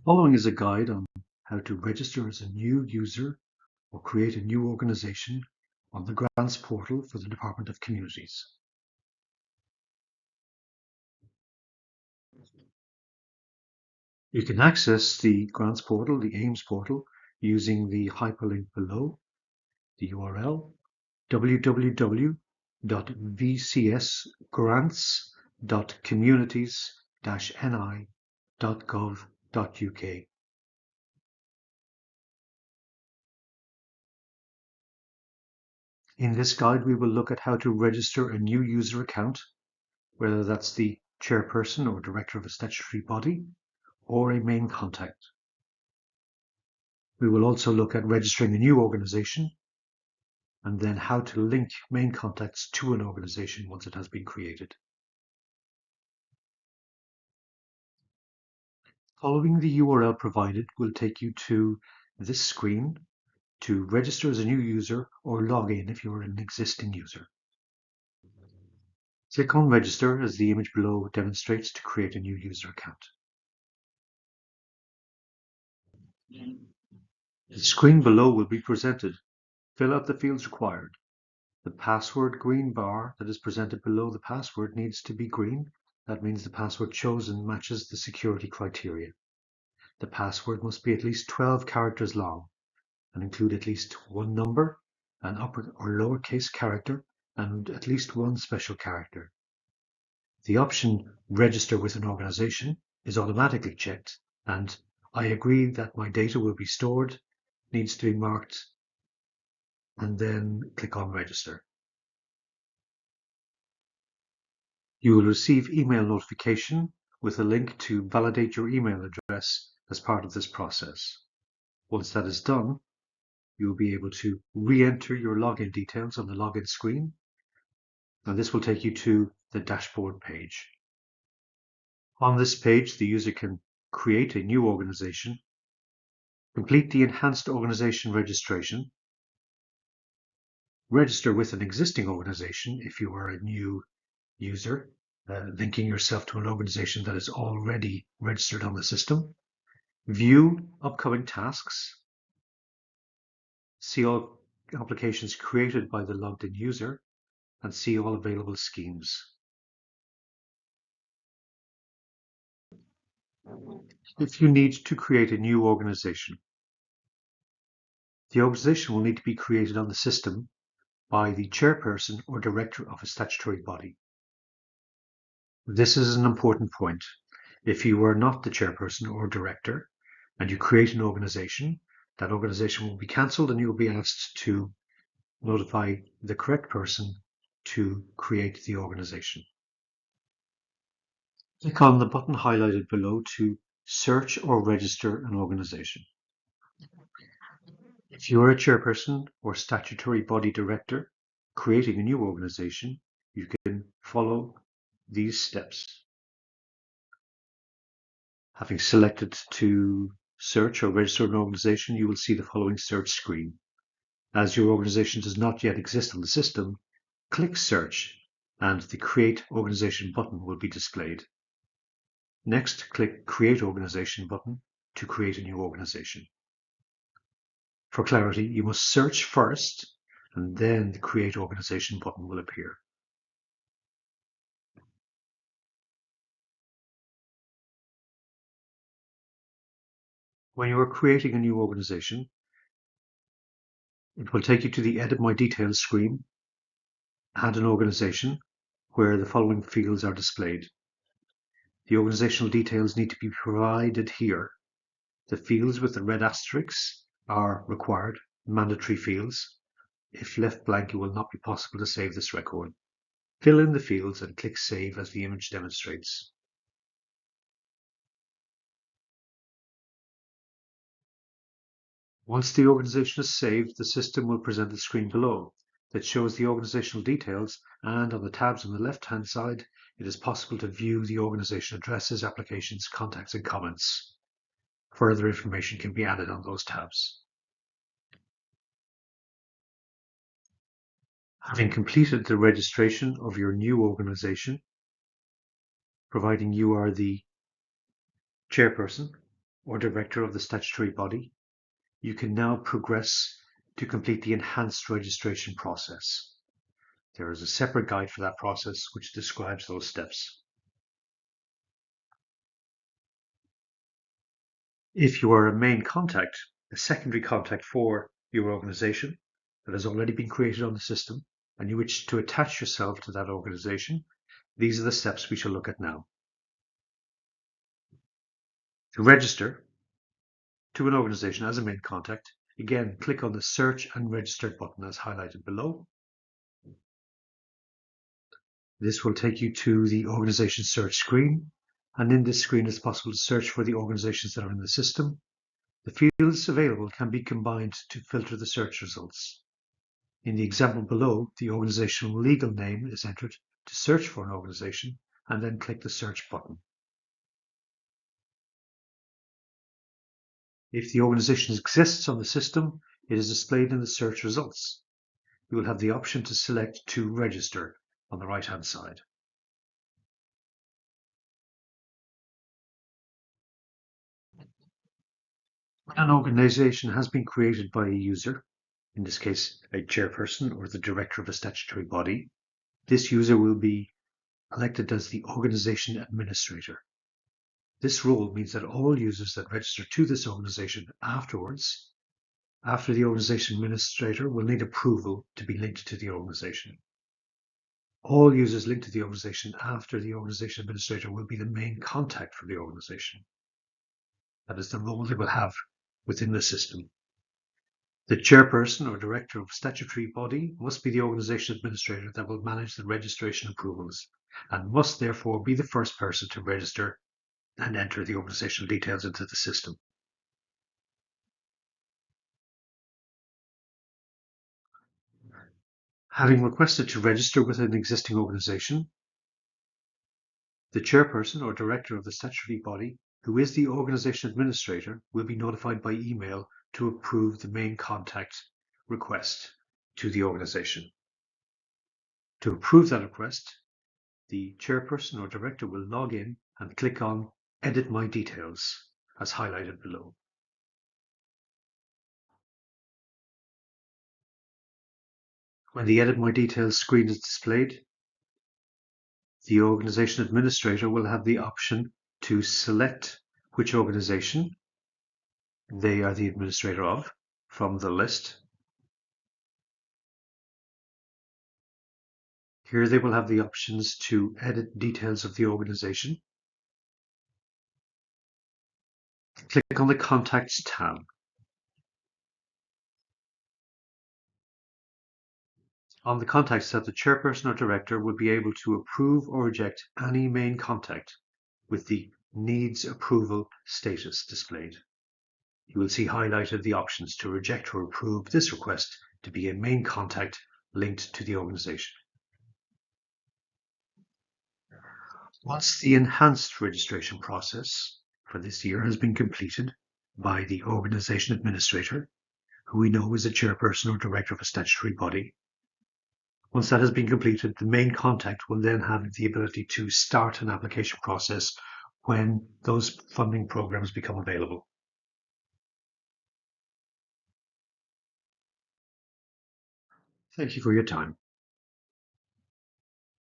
Following is a guide on how to register as a new user or create a new organization on the Grants portal for the Department of Communities. You can access the Grants portal, the AIMS portal, using the hyperlink below, the URL www.vcs-grants.communities-ni.gov.uk. In this guide, we will look at how to register a new user account, whether that's the chairperson or director of a statutory body, or a main contact. We will also look at registering a new organization, and then how to link main contacts to an organization once it has been created. Following the URL provided will take you to this screen to register as a new user or log in if you're an existing user. Click on Register as the image below demonstrates to create a new user account. The screen below will be presented. Fill out the fields required. The password green bar that is presented below the password needs to be green. That means the password chosen matches the security criteria. The password must be at least 12 characters long and include at least one number, an upper or lowercase character, and at least one special character. The option Register with an organization is automatically checked, and I agree that my data will be stored needs to be marked, and then click on Register. You will receive email notification with a link to validate your email address as part of this process. Once that is done, you will be able to re-enter your login details on the login screen, and this will take you to the dashboard page. On this page, the user can create a new organization, complete the enhanced organization registration, register with an existing organization if you are a new user, linking yourself to an organization that is already registered on the system, view upcoming tasks, see all applications created by the logged in user, and see all available schemes. If you need to create a new organization, the organization will need to be created on the system by the chairperson or director of a statutory body. This is an important point. If you are not the chairperson or director and you create an organization, that organization will be cancelled and you will be asked to notify the correct person to create the organization. Click on the button highlighted below to search or register an organization. If you are a chairperson or statutory body director creating a new organization, you can follow these steps. Having selected to search or register an organization, you will see the following search screen. As your organization does not yet exist on the system, click Search and the Create Organization button will be displayed. Next, click Create Organization button to create a new organization. For clarity, you must search first and then the Create Organization button will appear. When you are creating a new organization, it will take you to the Edit My Details screen, Add an organization, where the following fields are displayed. The organizational details need to be provided here. The fields with the red asterisks are required, mandatory fields. If left blank, it will not be possible to save this record. Fill in the fields and click Save as the image demonstrates. Once the organization is saved, the system will present the screen below that shows the organizational details, and on the tabs on the left-hand side, it is possible to view the organization addresses, applications, contacts, and comments. Further information can be added on those tabs. Having completed the registration of your new organization, providing you are the chairperson, or director of the statutory body, you can now progress to complete the enhanced registration process. There is a separate guide for that process which describes those steps. If you are a main contact, a secondary contact for your organization that has already been created on the system, and you wish to attach yourself to that organization, these are the steps we shall look at now. To register to an organization as a main contact, again, click on the Search and Register button as highlighted below. This will take you to the organization search screen, and in this screen it's possible to search for the organizations that are in the system. The fields available can be combined to filter the search results. In the example below, the organizational legal name is entered to search for an organization, and then click the search button. If the organization exists on the system, it is displayed in the search results. You will have the option to select to register on the right-hand side. When an organization has been created by a user, in this case a chairperson or the director of a statutory body, this user will be elected as the organization administrator. This role means that all users that register to this organization afterwards, after the organization administrator, will need approval to be linked to the organization. All users linked to the organization after the organization administrator will be the main contact for the organization. That is the role they will have within the system. The chairperson or director of a statutory body must be the organization administrator that will manage the registration approvals, and must therefore be the first person to register and enter the organizational details into the system. Having requested to register with an existing organization, the chairperson or director of the statutory body, who is the organization administrator, will be notified by email to approve the main contact request to the organization. To approve that request, the chairperson or director will log in and click on Edit My Details, as highlighted below. When the Edit My Details screen is displayed, the organization administrator will have the option to select which organization they are the administrator of from the list. Here they will have the options to edit details of the organization. Click on the Contacts tab. On the Contacts tab, the chairperson or director will be able to approve or reject any main contact with the Needs Approval status displayed. You will see highlighted the options to reject or approve this request to be a main contact linked to the organization. Once the enhanced registration process for this year has been completed by the organization administrator, who we know is a chairperson or director of a statutory body, once that has been completed, the main contact will then have the ability to start an application process when those funding programs become available. Thank you for your time.